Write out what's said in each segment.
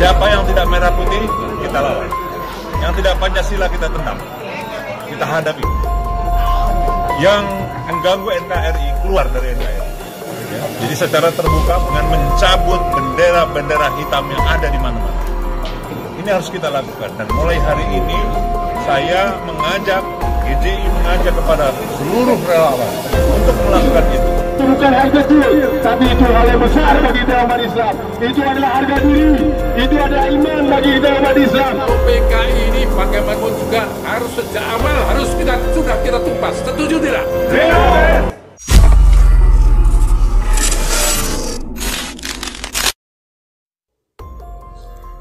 Siapa yang tidak merah putih, kita lawan. Yang tidak Pancasila, kita tendang. Kita hadapi. Yang mengganggu NKRI, keluar dari NKRI. Jadi secara terbuka dengan mencabut bendera-bendera hitam yang ada di mana-mana. Ini harus kita lakukan. Dan mulai hari ini, saya mengajak, GJI mengajak kepada seluruh relawan untuk melakukan itu. Itu bukan harga kecil, tapi itu hal yang besar bagi kita umat Islam. Itu adalah harga diri, itu adalah iman bagi kita umat Islam. PKI ini bagaimanapun juga harus sejak awal harus sudah kita tumpas. Setuju tidak?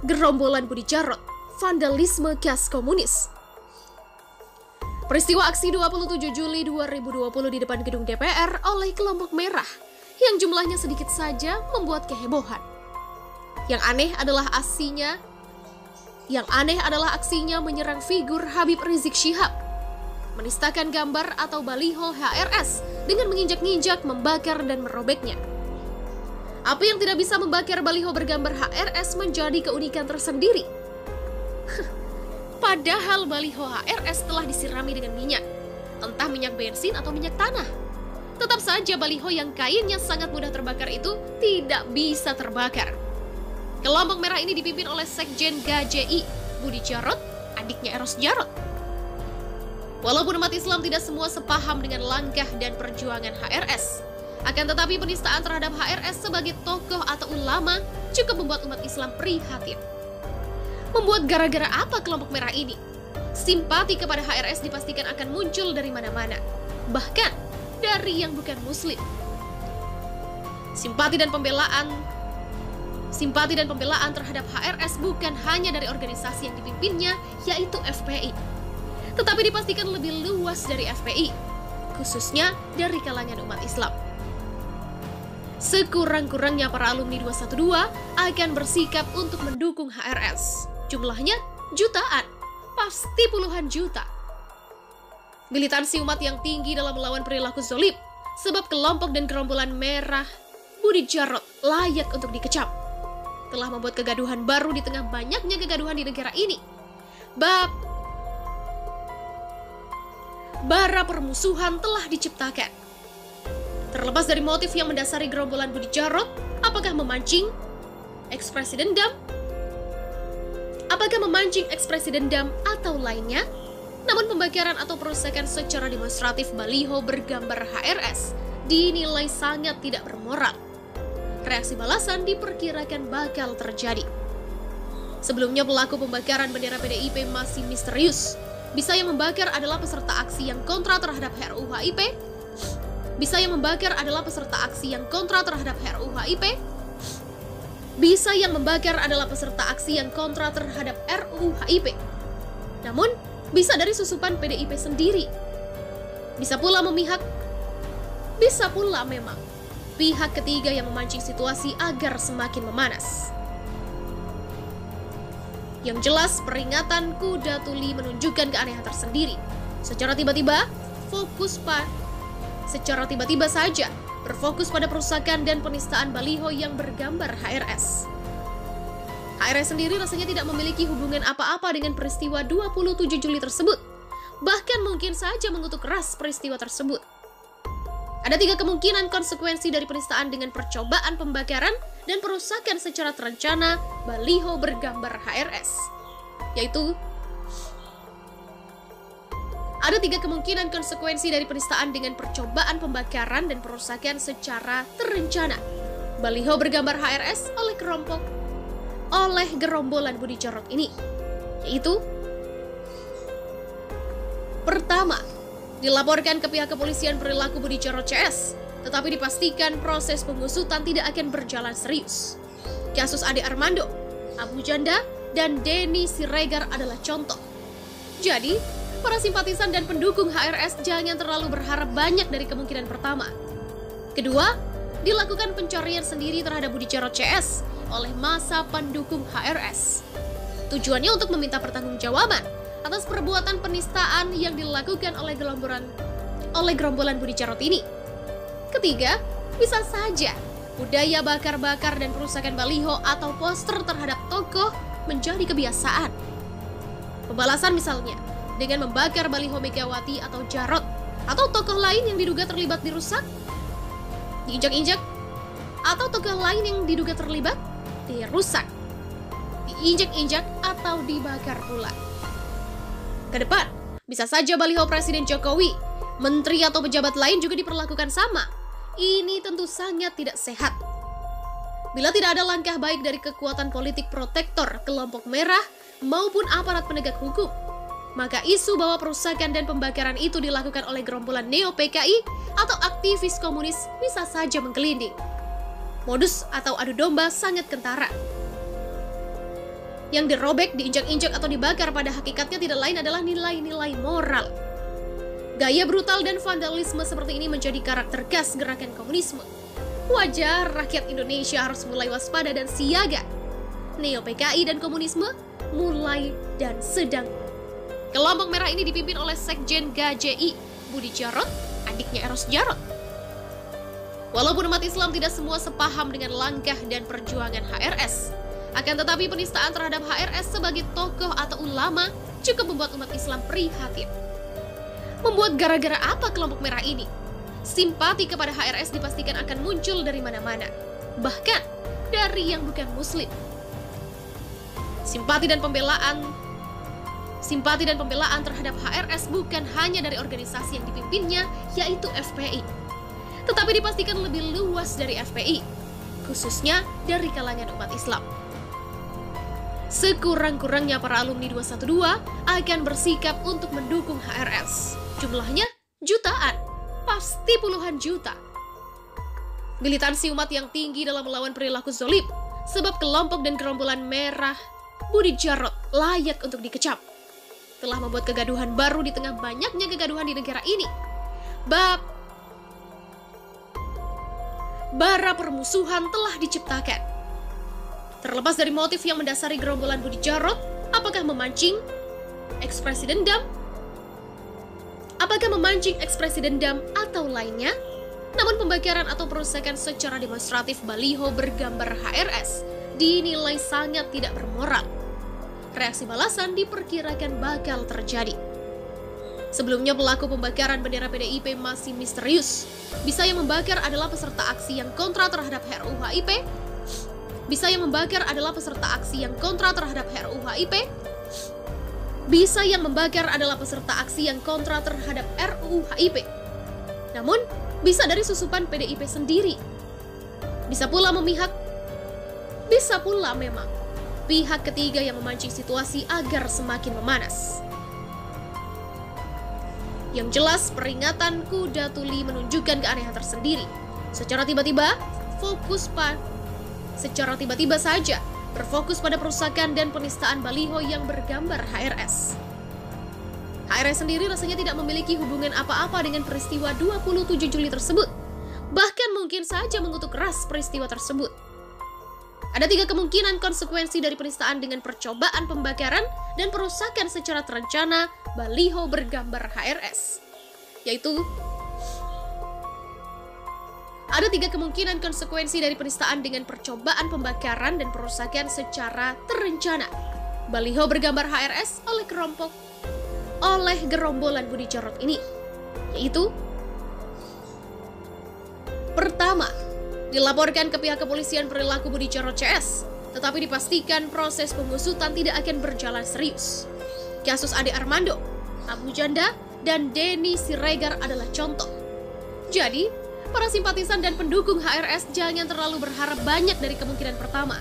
Gerombolan Budi Jarot, vandalisme khas komunis. Peristiwa aksi 27 Juli 2020 di depan gedung DPR oleh kelompok merah yang jumlahnya sedikit saja membuat kehebohan. Yang aneh adalah aksinya menyerang figur Habib Rizik Syihab, menistakan gambar atau baliho HRS dengan menginjak-injak, membakar dan merobeknya. Apa yang tidak bisa membakar baliho bergambar HRS menjadi keunikan tersendiri. Padahal baliho HRS telah disirami dengan minyak, entah minyak bensin atau minyak tanah. Tetap saja baliho yang kainnya sangat mudah terbakar itu tidak bisa terbakar. Kelompok merah ini dipimpin oleh Sekjen GJI, Budi Jarot, adiknya Eros Jarot. Walaupun umat Islam tidak semua sepaham dengan langkah dan perjuangan HRS, akan tetapi penistaan terhadap HRS sebagai tokoh atau ulama cukup membuat umat Islam prihatin. Membuat gara-gara apa kelompok merah ini? Simpati kepada HRS dipastikan akan muncul dari mana-mana, bahkan dari yang bukan muslim. Simpati dan pembelaan terhadap HRS bukan hanya dari organisasi yang dipimpinnya, yaitu FPI, tetapi dipastikan lebih luas dari FPI, khususnya dari kalangan umat Islam. Sekurang-kurangnya para alumni 212 akan bersikap untuk mendukung HRS. Jumlahnya jutaan, pasti puluhan juta. Militansi umat yang tinggi dalam melawan perilaku zolim, sebab kelompok dan gerombolan merah Budi Jarot layak untuk dikecam. Telah membuat kegaduhan baru di tengah banyaknya kegaduhan di negara ini. Bara permusuhan telah diciptakan. Terlepas dari motif yang mendasari gerombolan Budi Jarot, apakah memancing ekspresi dendam atau lainnya? Namun pembakaran atau perusakan secara demonstratif baliho bergambar HRS dinilai sangat tidak bermoral. Reaksi balasan diperkirakan bakal terjadi. Sebelumnya pelaku pembakaran bendera PDIP masih misterius. Bisa yang membakar adalah peserta aksi yang kontra terhadap RUU HIP? Bisa yang membakar adalah peserta aksi yang kontra terhadap RUU HIP? Bisa yang membakar adalah peserta aksi yang kontra terhadap RUU HIP. Namun, bisa dari susupan PDIP sendiri. Bisa pula memang pihak ketiga yang memancing situasi agar semakin memanas. Yang jelas, peringatan kuda tuli menunjukkan keanehan tersendiri. Secara tiba-tiba saja berfokus pada perusakan dan penistaan baliho yang bergambar HRS. HRS sendiri rasanya tidak memiliki hubungan apa-apa dengan peristiwa 27 Juli tersebut. Bahkan mungkin saja mengutuk keras peristiwa tersebut. Ada 3 kemungkinan konsekuensi dari penistaan dengan percobaan pembakaran dan perusakan secara terencana baliho bergambar HRS. Yaitu, ada 3 kemungkinan konsekuensi dari penistaan dengan percobaan pembakaran dan perusakan secara terencana baliho bergambar HRS oleh gerombolan Budi Jarot ini. Yaitu, pertama, dilaporkan ke pihak kepolisian perilaku Budi Jarot CS, tetapi dipastikan proses pengusutan tidak akan berjalan serius. Kasus Ade Armando, Abu Janda, dan Denny Siregar adalah contoh. Jadi, para simpatisan dan pendukung HRS jangan terlalu berharap banyak dari kemungkinan pertama. Kedua, dilakukan pencarian sendiri terhadap Budi Jarot CS oleh massa pendukung HRS. Tujuannya untuk meminta pertanggungjawaban atas perbuatan penistaan yang dilakukan oleh gerombolan Budi Jarot ini. Ketiga, bisa saja budaya bakar-bakar dan perusakan baliho atau poster terhadap tokoh menjadi kebiasaan. Pembalasan misalnya dengan membakar baliho Megawati atau Jarot atau tokoh lain yang diduga terlibat dirusak, diinjak-injak, atau tokoh lain yang diduga terlibat dirusak, diinjak-injak, atau dibakar pula. Kedepan, bisa saja baliho Presiden Jokowi, menteri atau pejabat lain juga diperlakukan sama. Ini tentu sangat tidak sehat. Bila tidak ada langkah baik dari kekuatan politik protektor kelompok merah maupun aparat penegak hukum, maka isu bahwa perusakan dan pembakaran itu dilakukan oleh gerombolan neo-PKI atau aktivis komunis bisa saja menggelinding. Modus atau adu domba sangat kentara. Yang dirobek, diinjak-injak, atau dibakar pada hakikatnya tidak lain adalah nilai-nilai moral. Gaya brutal dan vandalisme seperti ini menjadi karakter khas gerakan komunisme. Wajar rakyat Indonesia harus mulai waspada dan siaga. Neo-PKI dan komunisme mulai dan sedang. Kelompok merah ini dipimpin oleh Sekjen GJI, Budi Jarot, adiknya Eros Jarot. Walaupun umat Islam tidak semua sepaham dengan langkah dan perjuangan HRS, akan tetapi penistaan terhadap HRS sebagai tokoh atau ulama cukup membuat umat Islam prihatin. Membuat gara-gara apa kelompok merah ini? Simpati kepada HRS dipastikan akan muncul dari mana-mana, bahkan dari yang bukan muslim. Simpati dan pembelaan terhadap HRS bukan hanya dari organisasi yang dipimpinnya, yaitu FPI, tetapi dipastikan lebih luas dari FPI, khususnya dari kalangan umat Islam. Sekurang-kurangnya para alumni 212 akan bersikap untuk mendukung HRS. Jumlahnya jutaan, pasti puluhan juta. Militansi umat yang tinggi dalam melawan perilaku zolim, sebab kelompok dan gerombolan merah Budi Jarot layak untuk dikecam. Telah membuat kegaduhan baru di tengah banyaknya kegaduhan di negara ini. Bara permusuhan telah diciptakan. Terlepas dari motif yang mendasari gerombolan Budi Jarot, apakah memancing ekspresi dendam atau lainnya, namun pembakaran atau perusakan secara demonstratif baliho bergambar HRS dinilai sangat tidak bermoral. Reaksi balasan diperkirakan bakal terjadi. Sebelumnya pelaku pembakaran bendera PDIP masih misterius. Bisa yang membakar adalah peserta aksi yang kontra terhadap RUU HIP. Bisa yang membakar adalah peserta aksi yang kontra terhadap RUU HIP. Bisa yang membakar adalah peserta aksi yang kontra terhadap RUU HIP. Namun, bisa dari susupan PDIP sendiri. Bisa pula memang pihak ketiga yang memancing situasi agar semakin memanas. Yang jelas, peringatan kuda tuli menunjukkan keanehan tersendiri. Secara tiba-tiba saja berfokus pada perusakan dan penistaan baliho yang bergambar HRS. HRS sendiri rasanya tidak memiliki hubungan apa-apa dengan peristiwa 27 Juli tersebut. Bahkan mungkin saja mengutuk keras peristiwa tersebut. Ada 3 kemungkinan konsekuensi dari penistaan dengan percobaan pembakaran dan perusakan secara terencana baliho bergambar HRS. Yaitu, ada 3 kemungkinan konsekuensi dari penistaan dengan percobaan pembakaran dan perusakan secara terencana baliho bergambar HRS oleh gerombolan Budi Jarot ini. Yaitu, pertama, dilaporkan ke pihak kepolisian perilaku Budi Jarot CS, tetapi dipastikan proses pengusutan tidak akan berjalan serius. Kasus Ade Armando, Abu Janda, dan Denny Siregar adalah contoh. Jadi, para simpatisan dan pendukung HRS jangan terlalu berharap banyak dari kemungkinan pertama.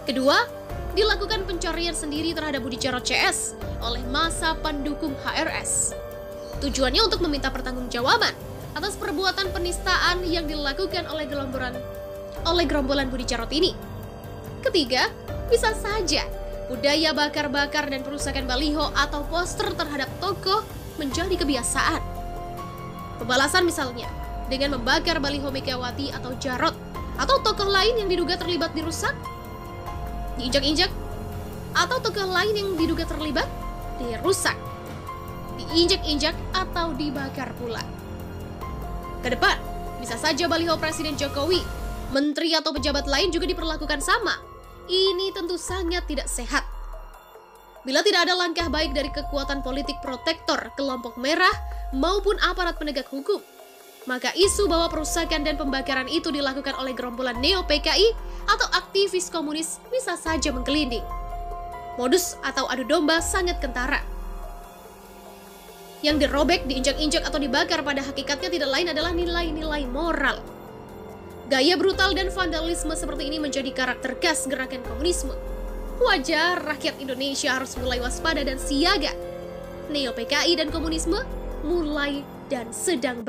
Kedua, dilakukan pencarian sendiri terhadap Budi Jarot CS oleh massa pendukung HRS. Tujuannya untuk meminta pertanggungjawaban atas perbuatan penistaan yang dilakukan oleh gerombolan Budi Jarot ini. Ketiga, bisa saja budaya bakar-bakar dan perusakan baliho atau poster terhadap tokoh menjadi kebiasaan. Pembalasan misalnya dengan membakar baliho Megawati atau Jarot atau tokoh lain yang diduga terlibat dirusak, diinjak-injak, atau tokoh lain yang diduga terlibat dirusak, diinjak-injak, atau dibakar pula. Kedepan, bisa saja baliho Presiden Jokowi, Menteri atau pejabat lain juga diperlakukan sama. Ini tentu sangat tidak sehat. Bila tidak ada langkah baik dari kekuatan politik protektor kelompok merah maupun aparat penegak hukum, maka isu bahwa perusakan dan pembakaran itu dilakukan oleh gerombolan neo-PKI atau aktivis komunis bisa saja menggelinding. Modus atau adu domba sangat kentara. Yang dirobek, diinjak-injak atau dibakar pada hakikatnya tidak lain adalah nilai-nilai moral. Gaya brutal dan vandalisme seperti ini menjadi karakter khas gerakan komunisme. Wajar rakyat Indonesia harus mulai waspada dan siaga. Neo-PKI dan komunisme mulai dan sedang